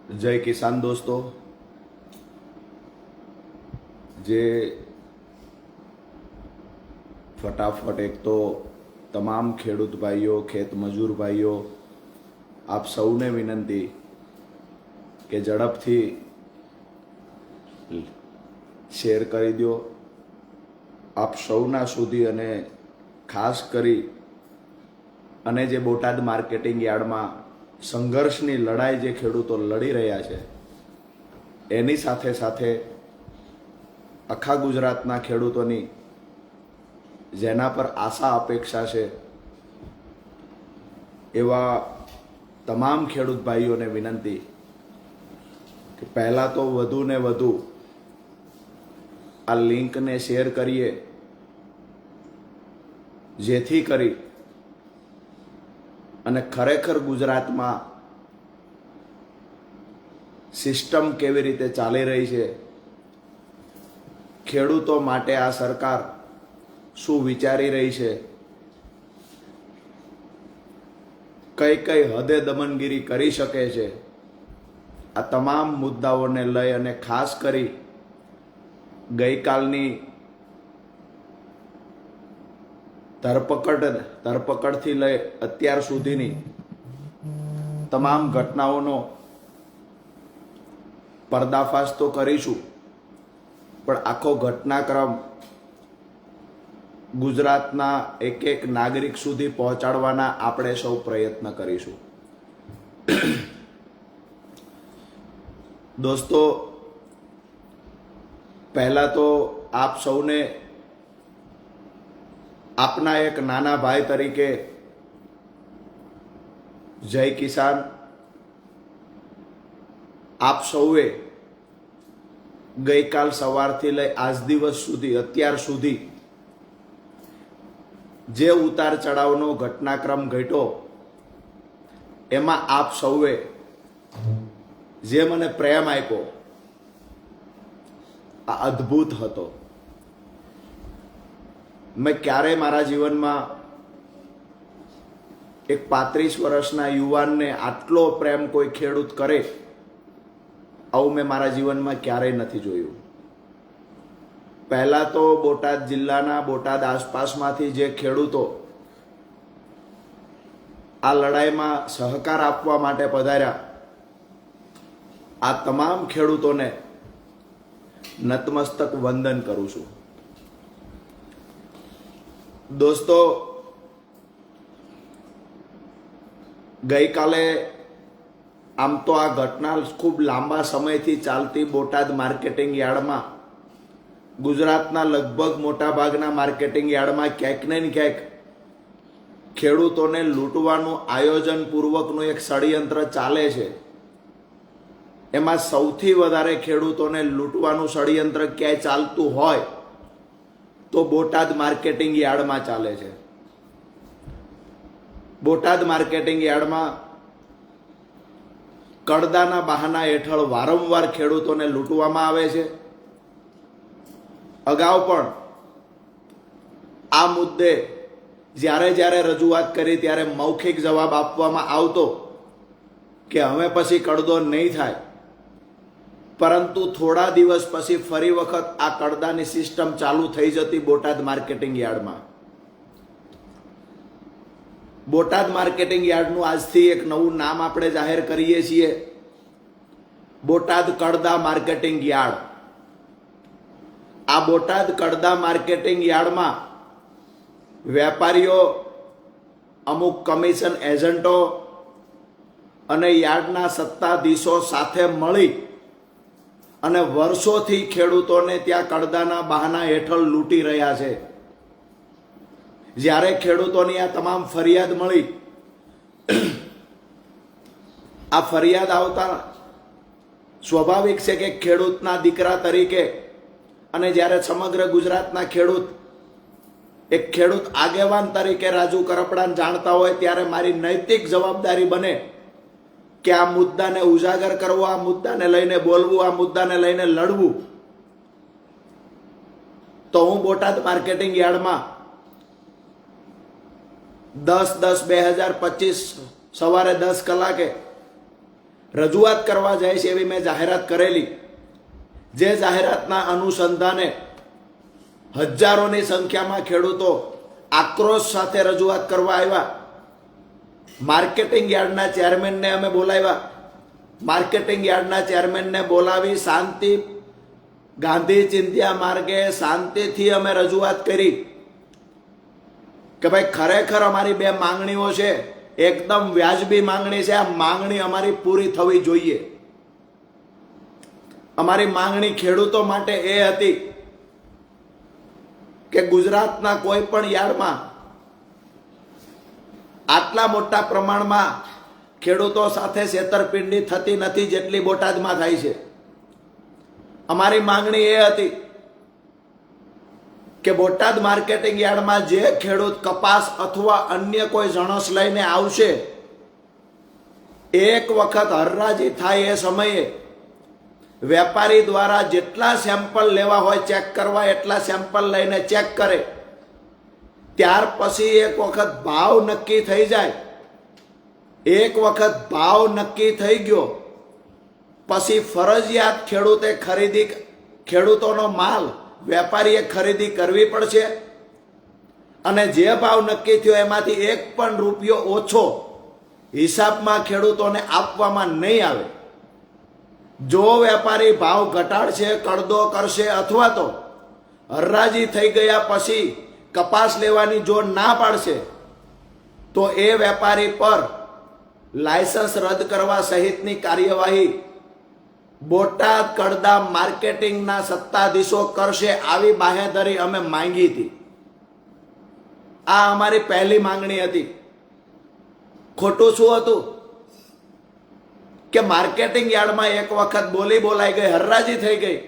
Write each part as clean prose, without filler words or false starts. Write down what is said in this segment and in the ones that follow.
જય કિસાન દોસ્તો, જે ફટાફટ એક તો તમામ ખેડૂત ભાઈઓ, ખેત મજૂર ભાઈઓ, આપ સૌને વિનંતી કે ઝડપથી શેર કરી દો આપ સૌના સુધી, અને ખાસ કરી અને જે બોટાદ માર્કેટિંગ યાર્ડમાં સંઘર્ષની લડાઈ જે ખેડૂતો લડી રહ્યા છે એની સાથે સાથે આખા ગુજરાતના ખેડૂતોની જેના પર આશા અપેક્ષા છે એવા તમામ ખેડૂત ભાઈઓને વિનંતી કે પહેલાં તો વધુ ને વધુ આ લિંકને શેર કરીએ, જેથી કરી અને ખરેખર ગુજરાતમાં સિસ્ટમ કેવી રીતે ચાલી રહી છે, ખેડૂતો માટે આ સરકાર શું વિચારી રહી છે, કઈ કઈ હદે દમનગીરી કરી શકે છે, આ તમામ મુદ્દાઓને લઈ અને ખાસ કરી ગઈકાલની ધરપકડથી લઈ અત્યાર સુધીની તમામ ઘટનાઓનો પર્દાફાશ તો કરીશું, પણ આખો ઘટનાક્રમ ગુજરાતના એક એક નાગરિક સુધી પહોંચાડવાના આપણે સૌ પ્રયત્ન કરીશું. દોસ્તો, પહેલા તો આપ સૌને આપના એક નાના ભાઈ તરીકે જય કિસાન. આપ સૌએ ગઈકાલ સવારથી લઈ આજ દિવસ સુધી, અત્યાર સુધી જે ઉતાર ચઢાવનો ઘટનાક્રમ ઘટ્યો એમાં આપ સૌએ જે મને પ્રેમ આપ્યો આ અદ્ભુત હતો. મેં ક્યારેય મારા જીવનમાં એક 35 વર્ષના યુવાનને આટલો પ્રેમ કોઈ ખેડૂત કરે આવું મેં મારા જીવનમાં ક્યારેય નથી જોયું. પહેલા તો બોટાદ જિલ્લાના, બોટાદ આસપાસમાંથી જે ખેડૂતો આ લડાઈમાં સહકાર આપવા માટે પધાર્યા, આ તમામ ખેડૂતોને નતમસ્તક વંદન કરું છું. દોસ્તો, ગઈકાલે આમ તો આ ઘટના ખૂબ લાંબા સમયથી ચાલતી બોટાદ માર્કેટિંગ યાર્ડમાં, ગુજરાતના લગભગ મોટાભાગના માર્કેટિંગ યાર્ડમાં ક્યાંક ને ક્યાંક ખેડૂતોને લૂંટવાનું આયોજનપૂર્વકનું એક ષડયંત્ર ચાલે છે. એમાં સૌથી વધારે ખેડૂતોને લૂંટવાનું ષડયંત્ર ક્યાંય ચાલતું હોય તો બોટાદ માર્કેટિંગ યાર્ડમાં ચાલે છે. બોટાદ માર્કેટિંગ યાર્ડમાં કડદાના બહાના હેઠળ વારંવાર ખેડૂતોને લૂંટવામાં આવે છે. અગાઉ પણ આ મુદ્દે જ્યારે રજૂઆત કરી ત્યારે મૌખિક જવાબ આપવામાં આવતો કે હવે પછી કડદો નહીં થાય, પરંતુ થોડા દિવસ પછી ફરી વખત આ કડદાની સિસ્ટમ ચાલુ થઈ જતી બોટાદ માર્કેટિંગ યાર્ડમાં. બોટાદ માર્કેટિંગ યાર્ડનું આજથી એક નવું નામ આપણે જાહેર કરીએ છીએ, બોટાદ કડદા માર્કેટિંગ યાર્ડ. આ બોટાદ કડદા માર્કેટિંગ યાર્ડમાં વેપારીઓ, અમુક કમિશન એજન્ટો અને યાર્ડના સત્તાધીશો સાથે મળી અને વર્ષોથી ખેડૂતોને ત્યાં કડદાના બહાના હેઠળ લૂંટી રહ્યા છે. જ્યારે ખેડૂતોની આ તમામ ફરિયાદ મળી, આ ફરિયાદ આવતા સ્વાભાવિક છે કે ખેડૂતના દીકરા તરીકે, અને જ્યારે સમગ્ર ગુજરાતના ખેડૂત એક ખેડૂત આગેવાન તરીકે રાજુ કરપડાને જાણતા હોય, ત્યારે મારી નૈતિક જવાબદારી બને કે આ મુદ્દાને ઉજાગર કરવો, આ મુદ્દાને લઈને બોલવું, આ મુદ્દાને લઈને લડવું. તો હું બોટાદ માર્કેટિંગ યાર્ડમાં 10/10/2025 સવારે 10 કલાકે રજૂઆત કરવા જાય છે એવી મેં જાહેરાત કરેલી, જે જાહેરાતના અનુસંધાને હજારોની સંખ્યામાં ખેડૂતો આક્રોશ સાથે રજૂઆત કરવા આવ્યા. માર્કેટિંગ યાર્ડના ચેરમેનને અમે બોલાવ્યા. માર્કેટિંગ યાર્ડના ચેરમેનને બોલાવી શાંતિ ગાંધી ચિંધ્યા માર્ગે શાંતિથી અમે રજૂઆત કરી કે ભાઈ ખરેખર અમારી બે માંગણીઓ છે, એકદમ વ્યાજબી માંગણી છે, આ માંગણી અમારી પૂરી થવી જોઈએ. અમારી માંગણી ખેડૂતો માટે એ હતી કે ગુજરાતના કોઈ પણ યાર્ડમાં આટલા મોટા પ્રમાણમાં ખેડૂતો સાથે છેતરપિંડી થતી નથી જેટલી બોટાદમાં થાય છે. અમારી માંગણી એ હતી કે બોટાદ માર્કેટિંગ યાર્ડમાં જે ખેડૂત કપાસ અથવા અન્ય કોઈ જણસ લઈને આવશે, એક વખત હરરાજી થાય એ સમયે વેપારી દ્વારા જેટલા સેમ્પલ લેવા હોય ચેક કરવા એટલા સેમ્પલ લઈને ચેક કરે. ત્યાર પછી એક વખત ભાવ નક્કી થઈ જાય. એક વખત ભાવ નક્કી થઈ ગયો પછી ફરજિયાત ખેડૂતોનો માલ વેપારીએ ખરીદી કરવી પડશે અને જે ભાવ નક્કી થયો એમાંથી એક પણ રૂપિયો ઓછો હિસાબમાં ખેડૂતોને આપવામાં નહીં આવે. જો વેપારી ભાવ ઘટાડશે, કડદો કરશે અથવા તો હરરાજી થઈ ગયા પછી કપાસ લેવાની જો ના પાડશે તો એ વેપારી પર લાયસન્સ રદ કરવા સહિતની કાર્યવાહી બોટાદ કડદા માર્કેટિંગના સત્તાધીશો કરશે, આવી બાહેધરી અમે માંગી હતી. આ અમારી પહેલી માંગણી હતી. ખોટું શું હતું કે માર્કેટિંગ યાર્ડમાં એક વખત બોલી બોલાઈ ગઈ, હરરાજી થઈ ગઈ,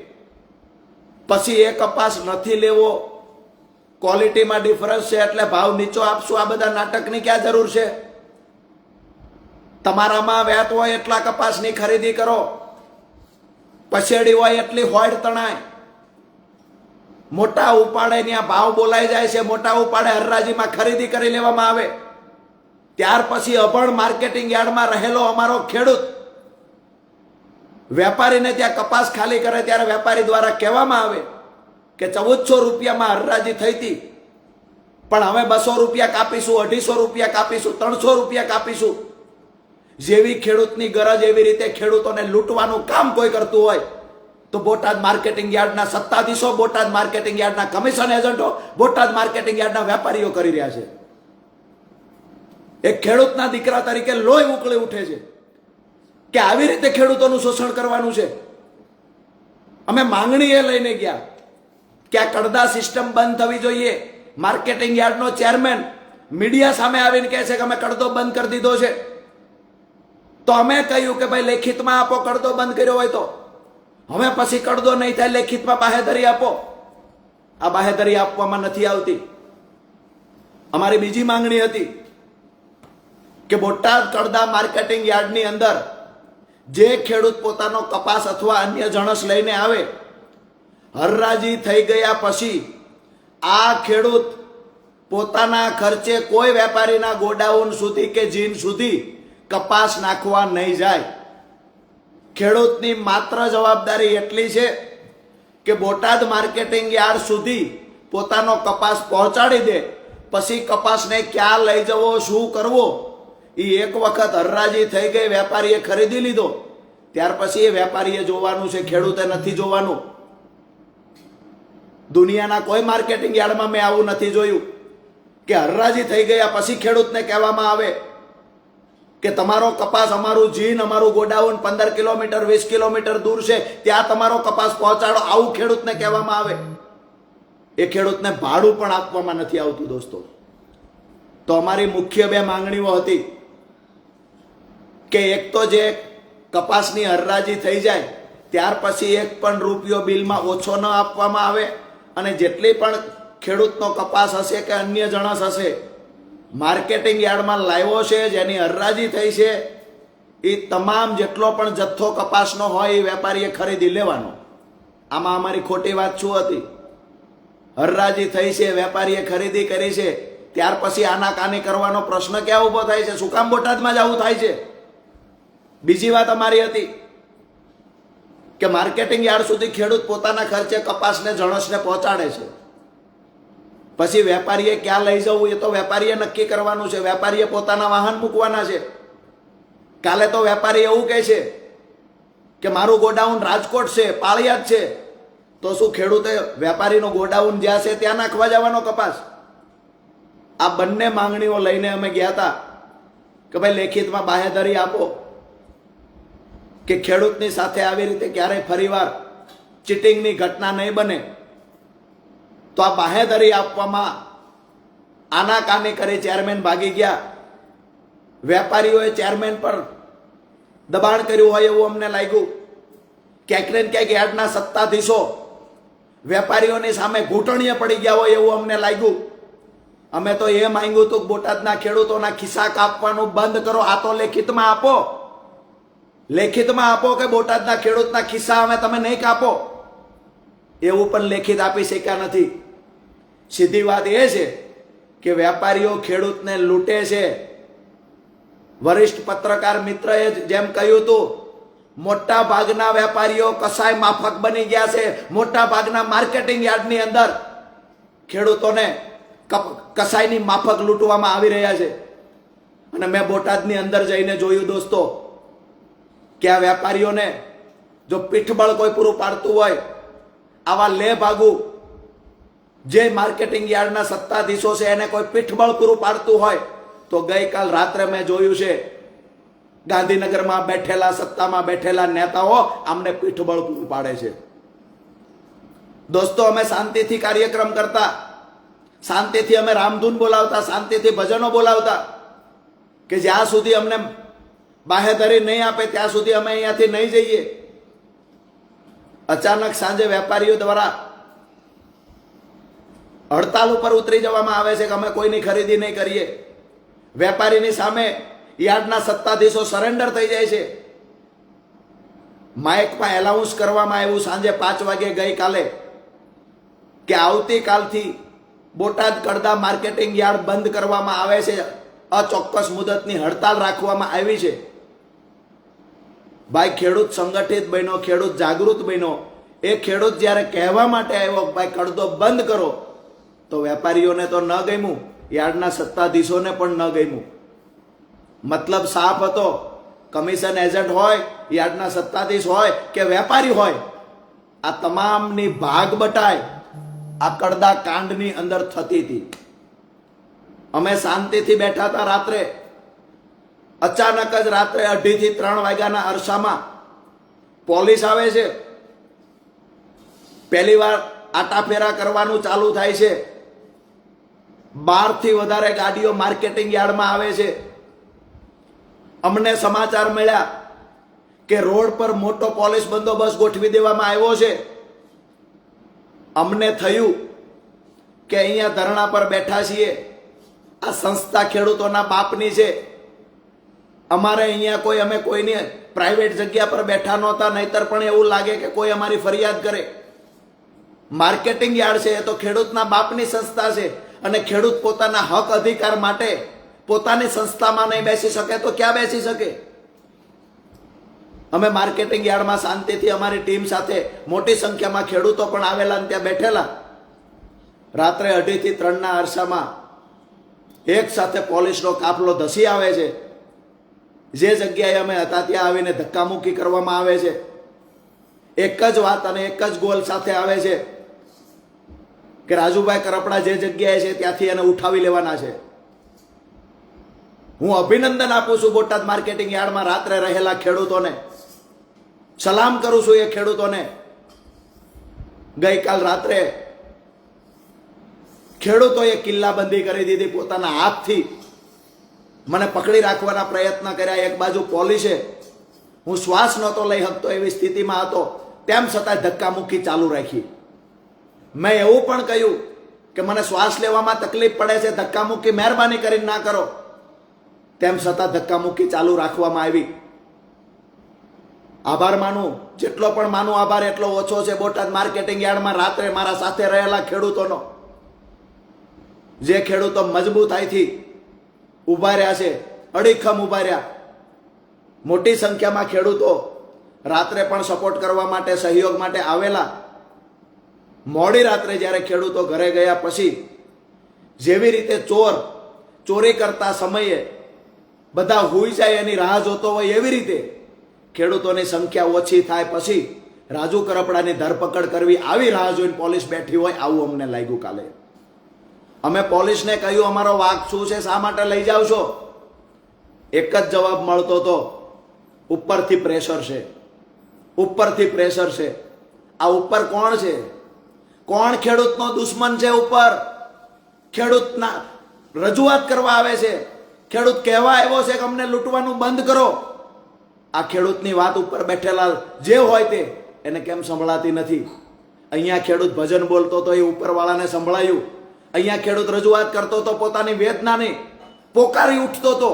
પછી એ કપાસ નથી લેવો, ક્વોલિટીમાં ડિફરન્સ છે એટલે ભાવ નીચો આપશું. આ બધા નાટકની ક્યાં જરૂર છે? તમારામાં વેત હોય એટલા કપાસની ખરીદી કરો, પછેડી હોય એટલી હોડ તણાય. મોટા ઉપાડે ત્યાં ભાવ બોલાઈ જાય છે, મોટા ઉપાડે હરરાજીમાં ખરીદી કરી લેવામાં આવે. ત્યાર પછી અભણ માર્કેટિંગ યાર્ડમાં રહેલો અમારો ખેડૂત વેપારીને ત્યાં કપાસ ખાલી કરે ત્યારે વેપારી દ્વારા કહેવામાં આવે કે 1400 રૂપિયામાં હરરાજી થઈ હતી, પણ હવે 200 રૂપિયા કાપીશું, 250 રૂપિયા કાપીશું, 300 રૂપિયા કાપીશું. જેવી ખેડૂતની ગરજ એવી રીતે ખેડૂતોને લૂંટવાનું કામ કોઈ કરતું હોય તો બોટાદ માર્કેટિંગ યાર્ડના સત્તાધીશો, બોટાદ માર્કેટિંગ યાર્ડના કમિશન એજન્ટો, બોટાદ માર્કેટિંગ યાર્ડના વેપારીઓ કરી રહ્યા છે. એક ખેડૂતના દીકરા તરીકે લોહી ઉકળી ઉઠે છે કે આવી રીતે ખેડૂતોનું શોષણ કરવાનું છે. અમે માંગણી એ લઈને ગયા કે આ કડદા સિસ્ટમ બંધ થવી જોઈએ. માર્કેટિંગ યાર્ડનો ચેરમેન મીડિયા સામે આવીને કહે છે કે અમે કડદો બંધ કરી દીધો છે. તો અમે કહ્યું કે ભાઈ લેખિતમાં આપો, કડદો બંધ કર્યો હોય તો. હવે પછી કડદો નહીં થાય, લેખિતમાં બાહેધરી આપો. આ બાહેધરી આપવામાં નથી આવતી. અમારી બીજી માંગણી હતી કે બોટાદ કડદા માર્કેટિંગ યાર્ડની અંદર જે ખેડૂત પોતાનો કપાસ અથવા અન્ય જણસ લઈને આવે, હરરાજી થઈ ગયા પછી આ ખેડૂત પોતાના ખર્ચે કોઈ વેપારીના ગોડાઉન સુધી કે જીન સુધી કપાસ નાખવા નહીં જાય. ખેડૂતની માત્ર જવાબદારી એટલી છે કે બોટાદ માર્કેટિંગ યાર્ડ સુધી પોતાનો કપાસ પહોંચાડી દે. પછી કપાસને ક્યાં લઈ જવો, શું કરવો, એ એક વખત હરરાજી થઈ ગઈ, વેપારીએ ખરીદી લીધો, ત્યાર પછી એ વેપારીએ જોવાનું છે, ખેડૂતે નથી જોવાનું. દુનિયાના કોઈ માર્કેટિંગ યાર્ડમાં મેં આવું નથી જોયું કે હરરાજી થઈ ગયા પછી ખેડૂતને કહેવામાં આવે કે તમારો કપાસ, અમારું જીન, અમારું ગોડાઉન 15 કિલોમીટર 20 કિલોમીટર દૂર છે, ત્યાં તમારો કપાસ પહોંચાડો, આવું ખેડૂતને કહેવામાં આવે. એ ખેડૂતને ભાડું પણ આપવામાં નથી આવતું દોસ્તો. તો અમારી મુખ્ય બે માંગણીઓ હતી કે એક તો જે કપાસની હરરાજી થઈ જાય ત્યાર પછી એક પણ રૂપિયો બિલમાં ઓછો ન આપવામાં આવે, અને જેટલી પણ ખેડૂતનો કપાસ હશે કે અન્ય જણસ હશે માર્કેટિંગ યાર્ડમાં લાવ્યો છે, જેની હરરાજી થઈ છે, એ તમામ જેટલો પણ જથ્થો કપાસનો હોય એ વેપારીએ ખરીદી લેવાનો. આમાં અમારી ખોટી વાત શું હતી? હરરાજી થઈ છે, વેપારીએ ખરીદી કરી છે, ત્યાર પછી આનાકાની કરવાનો પ્રશ્ન ક્યાં ઊભો થાય છે? શું કામ બોટાદમાં જ આવું થાય છે? બીજી વાત અમારી હતી કે માર્કેટિંગ યાર્ડ સુધી ખેડૂત પોતાના ખર્ચે કપાસને જણસને પહોંચાડે છે, પછી વેપારીએ ક્યાં લઈ જવું એ તો વેપારીએ નક્કી કરવાનું છે. વેપારીએ પોતાના વાહન મૂકવાના છે. કાલે તો વેપારી એવું કહે છે કે મારું ગોડાઉન રાજકોટ છે, પાળિયાદ છે, તો શું ખેડૂતે વેપારીનો ગોડાઉન જ્યાં છે ત્યાં નાખવા જવાનો કપાસ? આ બંને માંગણીઓ લઈને અમે ગયા હતા કે ભાઈ લેખિતમાં બાહેધરી આપો કે ખેડૂતની સાથે આવી રીતે ક્યારેય ફરીવાર ચીટિંગની ઘટના નહીં બને. તો આ બાહેધરી આપવામાં આનાકાની કરી ચેરમેન ભાગી ગયા. વેપારીઓએ ચેરમેન પર દબાણ કર્યું હોય એવું અમને લાગ્યું. ક્યાંક ને ક્યાંક યાર્ડના સત્તાધીશો વેપારીઓની સામે ઘૂંટણીએ પડી ગયા હોય એવું અમને લાગ્યું. અમે તો એ માંગ્યું હતું કે બોટાદના ખેડૂતોના ખિસ્સા કાપવાનું બંધ કરો. આ તો લેખિતમાં આપો, લેખિતમાં આપો કે બોટાદના ખેડૂતના ખિસ્સા અમે તમે નહીં કાપો. એવું પણ લેખિત આપી શક્યા નથી. સીધી વાત એ છે કે વેપારીઓ ખેડૂતને લૂંટે છે. વરિષ્ઠ પત્રકાર મિત્રએ જેમ કહ્યું હતું, મોટા ભાગના વેપારીઓ કસાય માફક બની ગયા છે. મોટા ભાગના માર્કેટિંગ યાર્ડની અંદર ખેડૂતોને કસાયની માફક લૂંટવામાં આવી રહ્યા છે. અને મેં બોટાદની અંદર જઈને જોયું દોસ્તો કે આ વેપારીઓને જો પીઠબળ કોઈ પૂરું પાડતું હોય, આવા લે ભાગુ જે માર્કેટિંગ યાર્ડના સત્તાધીશો છે એને કોઈ પીઠબળ પૂરું પાડતું હોય તો ગઈકાલ રાત્રે મેં જોયું છે ગાંધીનગરમાં બેઠેલા સત્તામાં બેઠેલા નેતાઓ આમને પીઠબળ પૂરું પાડે છે. દોસ્તો અમે શાંતિથી કાર્યક્રમ કરતા, શાંતિથી અમે રામધૂન બોલાવતા, શાંતિથી ભજનો બોલાવતા કે જ્યાં સુધી અમને બાહેધરી નહીં આપે ત્યાં સુધી અમે અહીંયાથી નહીં જઈએ. અચાનક સાંજે વેપારીઓ દ્વારા હડતાલ ઉપર ઉતરી જવામાં આવે છે કે અમે કોઈની ખરીદી નહીં કરીએ. વેપારીની સામે યાર્ડના સત્તાધીશો સરેન્ડર થઈ જાય છે. માઇકમાં એલાઉન્સ કરવામાં આવ્યું સાંજે 5 વાગે ગઈકાલે કે આવતીકાલથી બોટાદ કડદા માર્કેટિંગ યાર્ડ બંધ કરવામાં આવે છે. અચોક્કસ મુદતની હડતાલ રાખવામાં આવી છે. ભાઈ ખેડૂત સંગઠિત બન્યો, ખેડૂત જાગૃત બન્યો. એ ખેડૂત જ્યારે કહેવા માટે આવ્યો ભાઈ કડદો બંધ કરો, તો વેપારીઓને તો ન ગમ્યું, યાર્ડના સત્તાધીશોને પણ ન ગમ્યું. મતલબ સાફ હતો, કમિશન એજન્ટ હોય, યાર્ડના સત્તાધીશ હોય કે વેપારી હોય, આ તમામની ભાગ બટાય આ કડદા કાંડની અંદર થતી હતી. અમે શાંતિથી બેઠા હતા. રાત્રે અચાનક જ રાત્રે 2:30 થી 3 વાગ્યાના અરસામાં પોલીસ આવે છે. પહેલી વાર આટાફેરા કરવાનું ચાલુ થાય છે. 12 થી વધારે ગાડીઓ માર્કેટિંગ યાર્ડમાં આવે છે. અમને સમાચાર મળ્યા કે રોડ પર મોટો પોલીસ બંદોબસ્ત ગોઠવી દેવામાં આવ્યો છે. અમને થયું કે અહીંયા ધરણા પર બેઠા છીએ, આ સંસ્થા ખેડૂતોના બાપની છે. અમારે અહીંયા કોઈ અમે કોઈની પ્રાઇવેટ જગ્યા પર બેઠા નહોતા, નહીતર પણ એવું લાગે કે કોઈ અમારી ફરિયાદ કરે. માર્કેટિંગ યાર્ડ છે એ તો ખેડૂતના બાપની સંસ્થા છે અને ખેડૂત પોતાના હક અધિકાર માટે પોતાની સંસ્થામાં નહીં બેસી શકે તો ક્યાં બેસી શકે? અમે માર્કેટિંગ યાર્ડમાં શાંતિથી અમારી ટીમ સાથે મોટી સંખ્યામાં ખેડૂતો પણ આવેલા અને ત્યાં બેઠેલા. રાત્રે 2:30 થી 3ના અરસામાં એક સાથે પોલીસનો કાફલો ધસી આવે છે. જે જગ્યાએ અમે હતા ત્યાં આવીને ધક્કામુક્કી કરવામાં આવે છે. એક જ વાત અને એક જ ગોલ સાથે આવે છે કે રાજુભાઈ કરપડા જે જગ્યાએ છે ત્યાંથી એને ઉઠાવી લેવાના છે. હું અભિનંદન આપું છું બોટાદ માર્કેટિંગ યાર્ડમાં રાત્રે રહેલા ખેડૂતોને, સલામ કરું છું એ ખેડૂતોને. ગઈકાલ રાત્રે ખેડૂતોએ કિલ્લાબંધી કરી દીધી પોતાના હાથથી. મને પકડી રાખવાના પ્રયત્ન કર્યા. એક બાજુ પોલીસે, હું શ્વાસ નહોતો લઈ શકતો એવી સ્થિતિમાં હતો, તેમ છતાં ધક્કામુક્કી ચાલુ રાખી. મેં એવું પણ કહ્યું કે મને શ્વાસ લેવામાં તકલીફ પડે છે, ધક્કામુક્કી મહેરબાની કરીને ના કરો. તેમ છતાં ધક્કામુક્કી ચાલુ રાખવામાં આવી. આભાર માનું, જેટલો પણ માનું આભાર એટલો ઓછો છે બોટાદ માર્કેટિંગ યાર્ડમાં રાત્રે મારા સાથે રહેલા ખેડૂતોનો. જે ખેડૂતો મજબૂતાઈથી ઉભા રહ્યા છે, અડીખમ ઉભા રહ્યા, મોટી સંખ્યામાં ખેડૂતો રાત્રે પણ સપોર્ટ કરવા માટે, સહયોગ માટે આવેલા. મોડી રાત્રે જ્યારે ખેડૂતો ઘરે ગયા પછી જેવી રીતે ચોરી કરતા સમયે બધા હુઈ જાય એની રાહ જોતો હોય, એવી રીતે ખેડૂતોની સંખ્યા ઓછી થાય પછી રાજુ કરપડાની ધરપકડ કરવી, આવી રાહ જોઈને પોલીસ બેઠી હોય, આવું અમને લાગ્યું કાલે. અમે પોલીસને કહ્યું અમારો વાંક શું છે, શા માટે લઈ જાવ છો? એક જ જવાબ મળતો હતો, ઉપરથી પ્રેશર છે, ઉપરથી પ્રેશર છે. આ ઉપર કોણ છે? કોણ ખેડૂતનો દુશ્મન છે? ઉપર ખેડૂતના રજૂઆત કરવા આવે છે, ખેડૂત કહેવા આવ્યો છે કે અમને લૂંટવાનું બંધ કરો. આ ખેડૂતની વાત ઉપર બેઠેલા જે હોય તે એને કેમ સંભળાતી નથી? અહીંયા ખેડૂત ભજન બોલતો તો એ ઉપરવાળાને સંભળાયું. અહીંયા ખેડૂત રજૂઆત કરતો તો પોતાની વેદનાની પોકારી ઉઠતો તો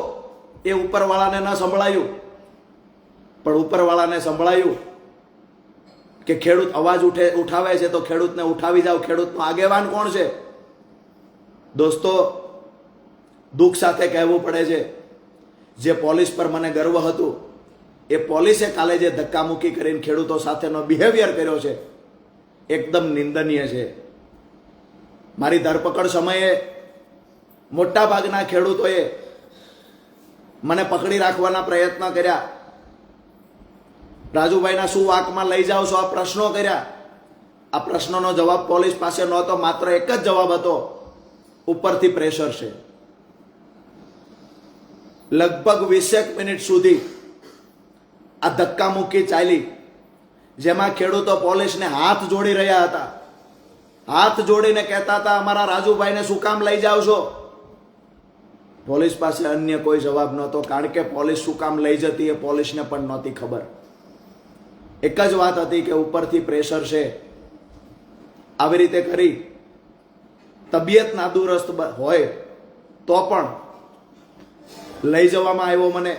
એ ઉપરવાળાને ન સંભળાયું. પણ ઉપરવાળાને સંભળાયું કે ખેડૂત અવાજ ઉઠાવે છે તો ખેડૂતને ઉઠાવી જાવ. ખેડૂતનો આગેવાન કોણ છે? દોસ્તો, દુઃખ સાથે કહેવું પડે છે, જે પોલીસ પર મને ગર્વ હતું, એ પોલીસે કાલે જે ધક્કામુક્કી કરીને ખેડૂતો સાથેનો બિહેવિયર કર્યો છે એકદમ નિંદનીય છે. મારી ધરપકડ સમયે મોટા ભાગના ખેડૂતોએ મને પકડી રાખવાના પ્રયત્ન કર્યા. રાજુભાઈના શું વાંકમાં લઈ જાઓ છો? આ પ્રશ્નો કર્યા. આ પ્રશ્નોનો જવાબ પોલીસ પાસે નહોતો. માત્ર એક જ જવાબ હતો, ઉપરથી પ્રેશર છે. લગભગ 20 મિનિટ સુધી આ ધક્કામુક્કી ચાલી, જેમાં ખેડૂતો પોલીસને હાથ જોડી રહ્યા હતા. હાથ જોડીને કહેતા હતા, અમારા રાજુભાઈને શું કામ લઈ જાઓ છો? પોલીસ પાસે અન્ય કોઈ જવાબ નહોતો, કારણ કે પોલીસ શું કામ લઈ જતી એ પોલીસને પણ નહોતી ખબર. એક જ વાત હતી કે ઉપરથી પ્રેશર છે. આવી રીતે કરી તબિયત નાદુરસ્ત હોય તો પણ લઈ જવામાં આવ્યો મને.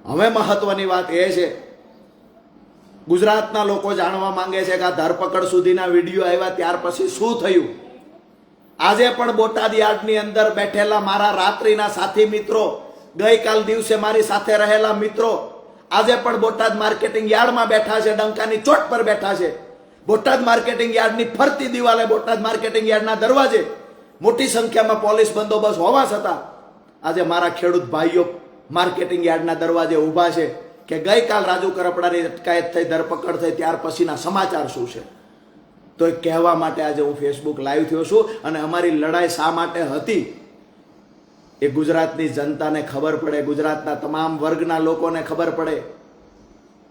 હવે મહત્વની વાત એ છે, ગુજરાતના લોકો જાણવા માંગે છે કે આ ધરપકડ સુધીના વિડીયો આવ્યા ત્યાર પછી શું થયું. આજે પણ બોટાદ યાર્ડની અંદર બેઠેલા મારા રાત્રિના સાથી મિત્રો, ગઈકાલ દિવસે મારી સાથે રહેલા મિત્રો આજે પણ બોટાદ માર્કેટિંગ યાર્ડમાં બેઠા છે, ડંકાની ચોટ પર બેઠા છે. બોટાદ માર્કેટિંગ યાર્ડની ફરતી દિવાલે, બોટાદ માર્કેટિંગ યાર્ડના દરવાજે મોટી સંખ્યામાં પોલીસ બંદોબસ્ત હોવા છતાં આજે મારા ખેડૂત ભાઈઓ માર્કેટિંગ યાર્ડના દરવાજે ઊભા છે કે ગઈકાલ રાજુ કરપડાની અટકાયત થઈ, ધરપકડ થઈ, ત્યાર પછીના સમાચાર શું છે. તો એ કહેવા માટે આજે હું ફેસબુક લાઈવ થયો છું. અને અમારી લડાઈ શા માટે હતી એ ગુજરાતની જનતાને ખબર પડે, ગુજરાતના તમામ વર્ગના લોકોને ખબર પડે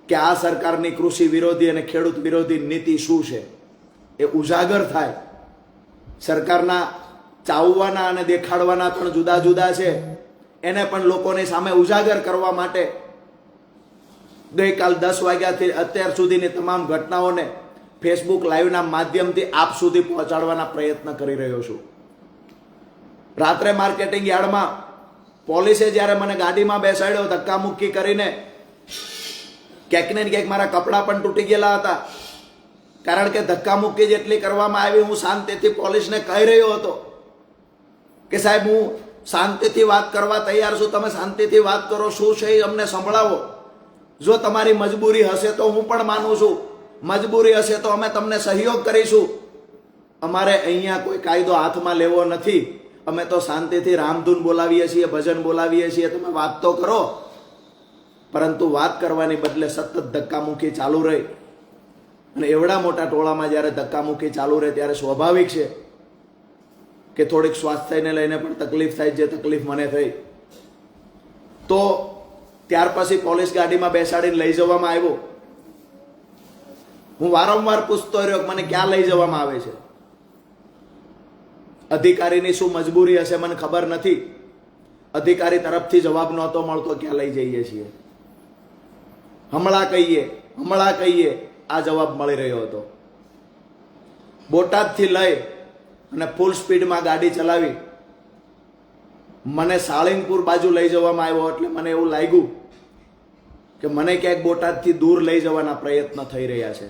કે આ સરકારની કૃષિ વિરોધી અને ખેડૂત વિરોધી નીતિ શું છે, એ ઉજાગર થાય. સરકારના ચાવવાના અને દેખાડવાના પણ જુદા જુદા છે, એને પણ લોકોની સામે ઉજાગર કરવા માટે ગઈકાલ 10 વાગ્યાથી અત્યાર સુધીની તમામ ઘટનાઓને ફેસબુક લાઈવના માધ્યમથી આપ સુધી પહોંચાડવાના પ્રયત્ન કરી રહ્યો છું. રાત્રે માર્કેટિંગ યાર્ડમાં પોલીસે જ્યારે મને ગાડીમાં બેસાડ્યો ધક્કામુક્કી કરીને, ક્યાંક ને ક્યાંક મારા કપડાં પણ તૂટી ગયેલા હતા, કારણ કે ધક્કામુક્કી જેટલી કરવામાં આવી. હું શાંતિથી પોલીસને કહી રહ્યો હતો કે સાહેબ, હું શાંતિથી વાત કરવા તૈયાર છું, તમે શાંતિથી વાત કરો, શું છે એ અમને સંભળાવો. જો તમારી મજબૂરી હશે તો હું પણ માનું છું, મજબૂરી હશે તો અમે તમને સહયોગ કરીશું. અમારે અહીંયા કોઈ કાયદો હાથમાં લેવો નથી. અમે તો શાંતિથી રામધૂન બોલાવીએ છીએ, ભજન બોલાવીએ છીએ, તમે વાત તો કરો. પરંતુ વાત કરવાની બદલે સતત ધક્કામુક્કી ચાલુ રહી. અને એવડા મોટા ટોળામાં જ્યારે ધક્કામુક્કી ચાલુ રહે ત્યારે સ્વાભાવિક છે કે થોડીક સ્વાસ્થ્યને લઈને પણ તકલીફ થાય, જે તકલીફ મને થઈ. તો ત્યાર પછી પોલીસ ગાડીમાં બેસાડીને લઈ જવામાં આવ્યો. હું વારંવાર પૂછતો રહ્યો કે મને ક્યાં લઈ જવામાં આવે છે. અધિકારીની શું મજબૂરી હશે મને ખબર નથી. અધિકારી તરફથી જવાબ નહોતો મળતો ક્યાં લઈ જઈએ છીએ. હમણાં કહીએ આ જવાબ મળી રહ્યો હતો. બોટાદથી લઈ અને ફૂલ સ્પીડમાં ગાડી ચલાવી મને સાળીંગપુર બાજુ લઈ જવામાં આવ્યો. એટલે મને એવું લાગ્યું કે મને ક્યાંક બોટાદથી દૂર લઈ જવાના પ્રયત્ન થઈ રહ્યા છે.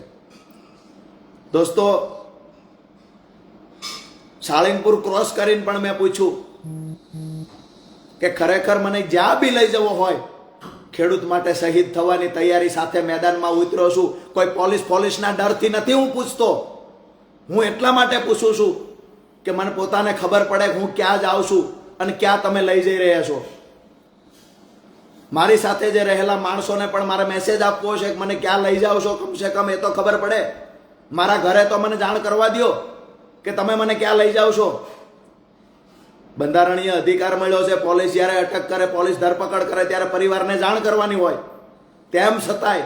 દોસ્તો, સાળીંગપુર ક્રોસ કરીને પણ મેં પૂછ્યું કે ખરેખર મને જ્યાં બી લઈ જવો હોય ખેડૂત માટે શહીદ થવાની તૈયારી સાથે મેદાનમાં ઉતર્યો છું. કોઈ પોલીસના ડરથી નથી હું પૂછતો. હું એટલા માટે પૂછું છું કે મને પોતાને ખબર પડે કે હું ક્યાં જાઉં છું અને ક્યાં તમે લઈ જઈ રહ્યા છો. મારી સાથે જે રહેલા માણસોને પણ મારે મેસેજ આપવો છે કે મને ક્યાં લઈ જાઓ છો, કમસે કમ એ તો ખબર પડે. મારા ઘરે તો મને જાણ કરવા દો કે તમે મને ક્યાં લઈ જાઓ છો. બંધારણીય અધિકાર મળ્યો છે. પોલીસ જ્યારે અટક કરે, પોલીસ ધરપકડ કરે ત્યારે પરિવારને જાણ કરવાની હોય. તેમ છતાંય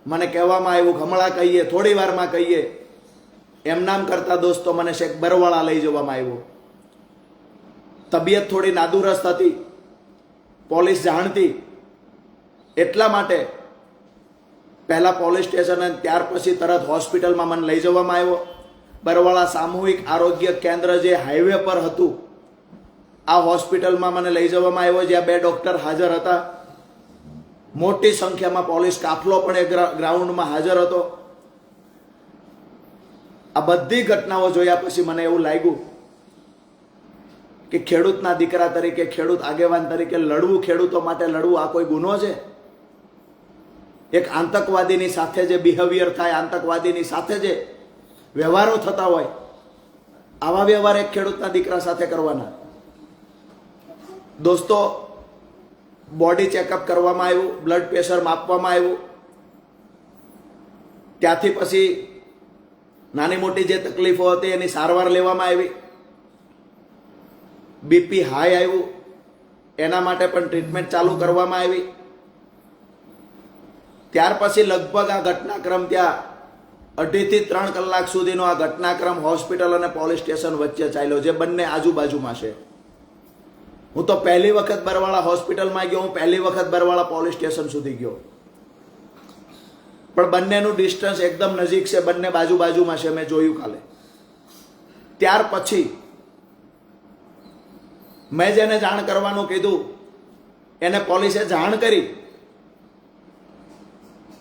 મને કહેવામાં આવ્યું હમણાં કહીએ, થોડી વારમાં કહીએ. એમ નામ કરતા દોસ્તો મને શેખ બરવાળા લઈ જવામાં આવ્યો. તબિયત થોડી નાદુરસ્ત હતી, પોલીસ જાણતી, એટલા માટે પહેલા પોલીસ સ્ટેશન અને ત્યાર પછી તરત હોસ્પિટલમાં મને લઈ જવામાં આવ્યો. બરવાળા સામૂહિક આરોગ્ય કેન્દ્ર જે હાઈવે પર હતું, આ હોસ્પિટલમાં મને લઈ જવામાં આવ્યો, જ્યાં 2 ડોક્ટર હાજર હતા. મોટી સંખ્યામાં પોલીસ કાફલો પણ એ ગ્રાઉન્ડમાં હાજર હતો. આ બધી ઘટનાઓ જોયા પછી મને એવું લાગ્યું કે ખેડૂતના દીકરા તરીકે, ખેડૂત આગેવાન તરીકે લડવું, ખેડૂતો માટે લડવું, આ કોઈ ગુનો છે? એક આતંકવાદીની સાથે જે બિહેવિયર થાય, આતંકવાદીની સાથે જે વ્યવહારો થતા હોય, આવા વ્યવહાર એક ખેડૂતના દીકરા સાથે કરવાના. દોસ્તો, બોડી ચેકઅપ કરવામાં આવ્યું, બ્લડ પ્રેશર માપવામાં આવ્યું. ત્યાંથી પછી નાની મોટી જે તકલીફો હતી એની સારવાર લેવામાં આવી. બીપી હાઈ આવ્યું, એના માટે પણ ટ્રીટમેન્ટ ચાલુ કરવામાં આવી. ત્યાર પછી લગભગ આ ઘટનાક્રમ ત્યાં 2.5 થી 3 કલાક સુધીનો આ ઘટનાક્રમ હોસ્પિટલ અને પોલીસ સ્ટેશન વચ્ચે ચાલ્યો, જે બંને આજુબાજુમાં છે. હું તો પહેલી વખત બરવાળા હોસ્પિટલમાં ગયો, હું પહેલી વખત બરવાળા પોલીસ સ્ટેશન સુધી ગયો. પણ બંનેનું ડિસ્ટન્સ એકદમ નજીક છે, બંને બાજુમાં છે, મેં જોયું કાલે. ત્યાર પછી મેં જેને જાણ કરવાનું કીધું એને પોલીસે જાણ કરી,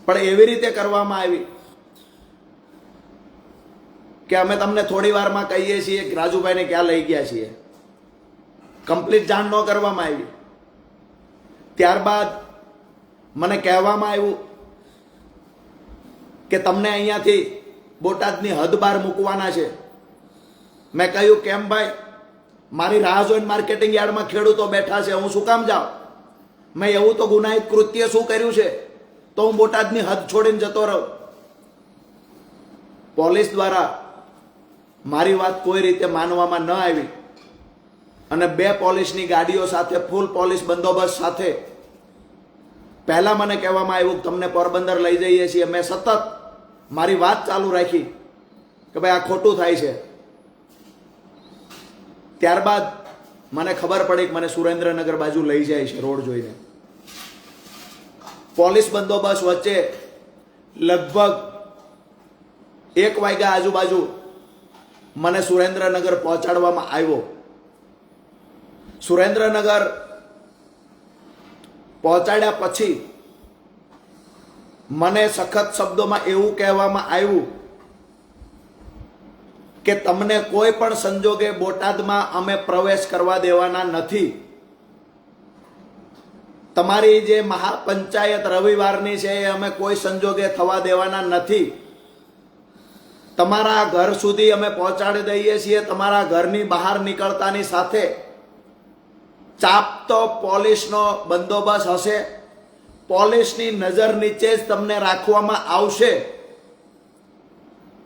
પણ એવી રીતે કરવામાં આવી કે અમે તમને થોડી વારમાં કહીએ છીએ કે રાજુભાઈને ક્યાં લઈ ગયા છીએ. કમ્પ્લીટ જાણ ન કરવામાં આવી. ત્યારબાદ મને કહેવામાં આવ્યું કે તમને અહીંયાથી બોટાદની હદ બહાર મૂકવાના છે. મેં કહ્યું કેમ ભાઈ, મારી રાહ જોઈને માર્કેટિંગ યાર્ડમાં ખેડૂતો બેઠા છે, હું શું કામ જાઉં? મેં એવું તો ગુનાહિત કૃત્ય શું કર્યું છે તો હું બોટાદની હદ છોડીને જતો રહું? પોલીસ દ્વારા મારી વાત કોઈ રીતે માનવામાં ન આવી અને 2 પોલીસની ગાડીઓ સાથે, ફૂલ પોલીસ બંદોબસ્ત સાથે પહેલા મને કહેવામાં આવ્યું કે તમને પોરબંદર લઈ જઈએ છીએ. મેં સતત મારી વાત ચાલુ રાખી કે ભાઈ આ ખોટું થાય છે. ત્યારબાદ મને ખબર પડી કે મને સુરેન્દ્રનગર બાજુ લઈ જાય છે રોડ જોઈને. પોલીસ બંદોબસ્ત વચ્ચે લગભગ 1 વાગ્યા આજુબાજુ મને સુરેન્દ્રનગર પહોંચાડવામાં આવ્યો. સુરેન્દ્રનગર પહોંચાડ્યા પછી મને સખત શબ્દોમાં એવું કહેવામાં આવ્યું કે તમને કોઈ પણ સંજોગે બોટાદમાં અમે પ્રવેશ કરવા દેવાના નથી. તમારી જે મહાપંચાયત રવિવારની છે એ અમે કોઈ સંજોગે થવા દેવાના નથી. તમારા ઘર સુધી અમે પહોંચાડી દઈએ છીએ. તમારા ઘરની બહાર નીકળતાની સાથે ચાપતો પોલીસનો બંદોબસ્ત હશે. પોલીસની નજર નીચે જ તમને રાખવામાં આવશે.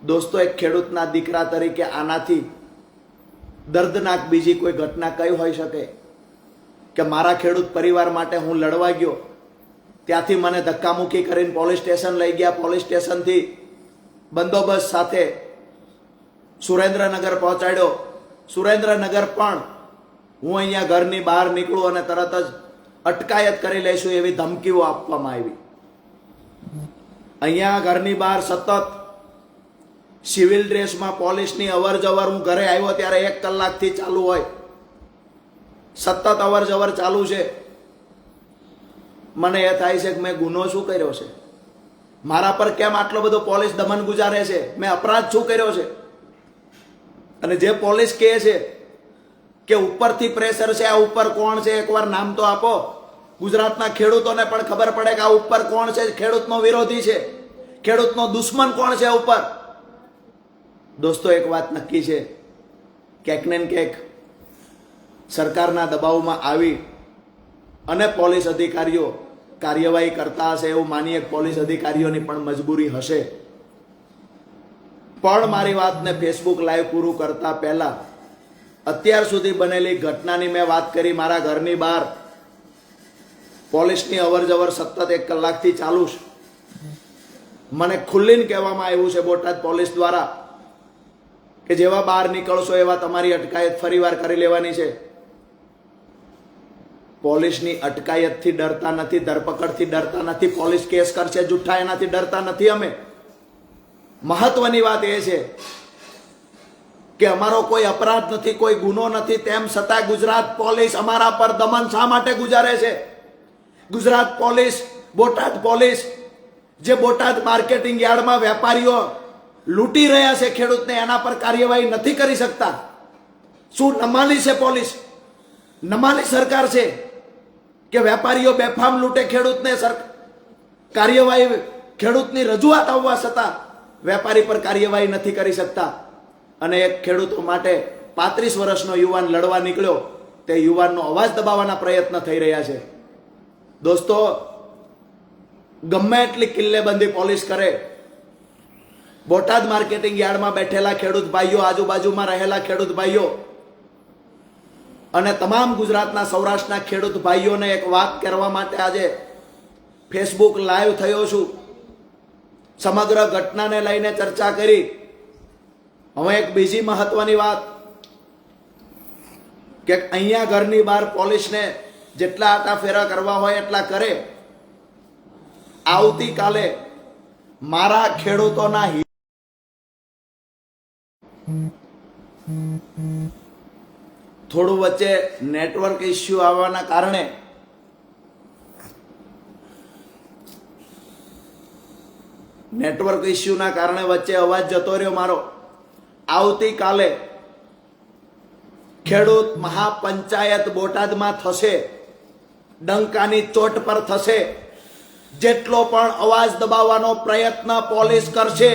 દોસ્તો, એક ખેડૂતના દીકરા તરીકે આનાથી દર્દનાક બીજી કોઈ ઘટના કઈ હોઈ શકે કે મારા ખેડૂત પરિવાર માટે હું લડવા ગયો, ત્યાંથી મને ધક્કામુક્કી કરીને પોલીસ સ્ટેશન લઈ ગયા. પોલીસ સ્ટેશનથી બંદોબસ્ત સાથે સુરેન્દ્રનગર પહોંચાડ્યો. સુરેન્દ્રનગર પણ હું અહીંયા ઘરની બહાર નીકળું અને તરત જ અટકાયત કરી લઈશું એવી ધમકીઓ આપવામાં આવી. અહીંયા ઘરની બહાર સતત સિવિલ ડ્રેસમાં પોલીસની અવર જવર, હું ઘરે આવ્યો ત્યારે 1 કલાકથી ચાલુ હોય, સતત અવર જવર ચાલુ છે. મને એ થાય છે કે મેં ગુનો શું કર્યો છે? મારા પર કેમ આટલો બધો પોલીસ દમન ગુજારે છે? મેં અપરાધ શું કર્યો છે? અને જે પોલીસ કહે છે કે ઉપરથી પ્રેશર છે, આ ઉપર કોણ છે, એકવાર નામ તો આપો. ગુજરાતના ખેડૂતોને પણ ખબર પડે કે આ ઉપર કોણ છે, ખેડૂતનો વિરોધી છે, ખેડૂતનો દુશ્મન કોણ છે ઉપર. દોસ્તો, એક વાત નક્કી છે, ક્યાંક ને ક્યાંક સરકારના દબાવમાં આવી અને પોલીસ અધિકારીઓ કાર્યવાહી કરતા હશે એવું માનીએ. પોલીસ અધિકારીઓની પણ મજબૂરી હશે. પણ મારી વાતને ફેસબુક લાઈવ પૂરું કરતા પહેલા અત્યાર સુધી બનેલી ઘટનાની મેં વાત કરી. મારા ઘરની બહાર પોલીસની અવર જવર સતત 1 કલાકથી ચાલુ છે. મને ખુલ્લીને કહેવામાં આવ્યું છે બોટાદ પોલીસ દ્વારા કે જેવા બહાર નીકળશો એવા તમારી અટકાયત ફરીવાર કરી લેવાની છે. પોલીસની અટકાયતથી ડરતા નથી, ધરપકડથી ડરતા નથી, પોલીસ કેસ કરશે જુઠ્ઠા એનાથી ડરતા નથી અમે. મહત્વની વાત એ છે કે અમારો કોઈ અપરાધ નથી, કોઈ ગુનો નથી, તેમ છતાં ગુજરાત પોલીસ અમારા પર દમન શા માટે ગુજારે છે? ગુજરાત પોલીસ, બોટાદ પોલીસ, જે બોટાદ માર્કેટિંગ યાર્ડમાં વેપારીઓ લૂંટી રહ્યા છે ખેડૂતને, એના પર કાર્યવાહી નથી કરી શકતા. શું નમાલી છે પોલીસ? નમાલી સરકાર છે કે વેપારીઓ બેફામ લૂંટે ખેડૂતને, કાર્યવાહી ખેડૂતની રજૂઆત આવવા છતાં વેપારી પર કાર્યવાહી નથી કરી શકતા. અને એક ખેડૂતો માટે 35 વર્ષનો યુવાન લડવા નીકળ્યો, તે યુવાનનો અવાજ દબાવવાના પ્રયત્ન થઈ રહ્યા છે. દોસ્તો, ગમે એટલી કિલ્લેબંધી પોલીસ કરે, બોટાદ માર્કેટિંગ યાર્ડમાં બેઠેલા ખેડૂત ભાઈઓ, આજુબાજુમાં રહેલા ખેડૂત ભાઈઓ અને તમામ ગુજરાતના સૌરાષ્ટ્રના ખેડૂત ભાઈઓને એક વાત કરવા માટે આજે ફેસબુક લાઈવ થયો છું. સમગ્ર ઘટનાને લઈને ચર્ચા કરી. હવે એક બીજી મહત્વની વાત કે અહીંયા ઘરની બહાર પોલીસને જેટલા આટા ફેરા કરવા હોય એટલા કરે. આવતીકાલે મારા ખેડૂતોના થોડું વચ્ચે નેટવર્ક ઇસ્યુ આવવાના કારણે વચ્ચે અવાજ જતો રહ્યો મારો. આવતીકાલે ખેડૂત મહાપંચાયત બોટાદમાં થશે, ડંકાની ચોટ પર થશે. જેટલો પણ અવાજ દબાવવાનો પ્રયત્ન પોલીસ કરશે,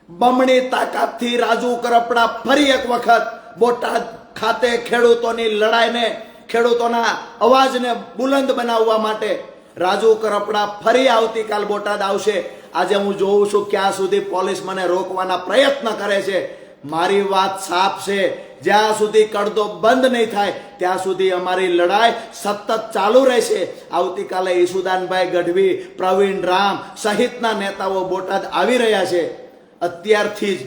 બમણી તાકાતથી રાજુ કરપડા ફરી એક વખત બોટાદ ખાતે ખેડૂતોની લડાઈને, ખેડૂતોના અવાજને બુલંદ બનાવવા માટે રાજુ કરપડા ફરી આવતીકાલ બોટાદ આવશે. આજે હું જોઉં છું ક્યાં સુધી પોલીસ મને રોકવાના પ્રયત્ન કરે છે. મારી વાત સાફ છે, જ્યાં સુધી કડદો બંધ નહીં થાય ત્યાં સુધી અમારી લડાઈ સતત ચાલુ રહેશે. આવતીકાલે ઈસુદાનભાઈ ગઢવી, પ્રવીણ રામ સહિતના નેતાઓ બોટાદ આવી રહ્યા છે. અત્યારથી જ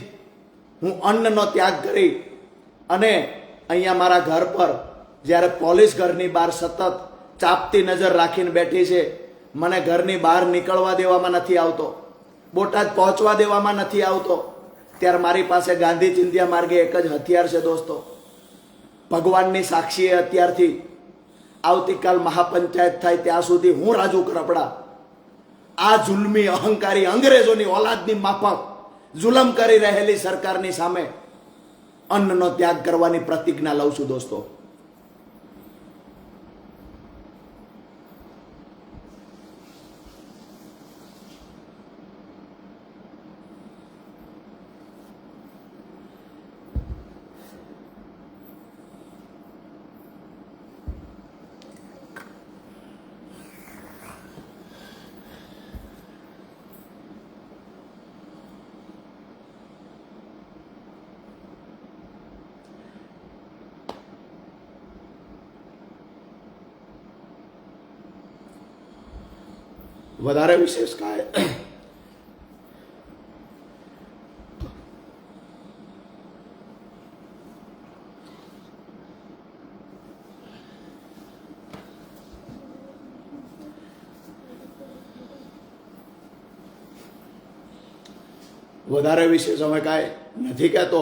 હું અન્નનો ત્યાગ કરી અને અહીંયા મારા ઘર પર જ્યારે પોલીસ ઘરની બહાર સતત ચાપતી નજર રાખીને બેઠી છે, મને ઘરની બહાર નીકળવા દેવામાં નથી આવતો, બોટાદ પહોંચવા દેવામાં નથી આવતો, ત્યારે મારી પાસે ગાંધી ચિંધ્યા માર્ગે એક જ હથિયાર છે દોસ્તો. ભગવાનની સાક્ષીએ અત્યારથી આવતીકાલ મહાપંચાયત થાય ત્યાં સુધી હું રાજુ કરપડા આ જુલ્મી અહંકારી અંગ્રેજોની ઓલાદની માફક જુલમ કરી રહેલી સરકારની સામે અન્નનો ત્યાગ કરવાની પ્રતિજ્ઞા લઉં છું દોસ્તો. વધારે વિશેષ કાંઈ અમે કાંઈ નથી કહેતો,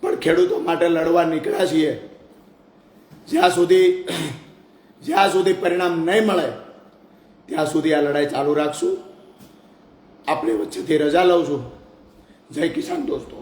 પણ ખેડૂતો માટે લડવા નીકળ્યા છીએ. જ્યાં સુધી પરિણામ નહીં મળે ત્યાં સુધી આ લડાઈ ચાલુ રાખશું. આપણે વચ્ચેથી રજા લઉં છું. જય કિસાન દોસ્તો.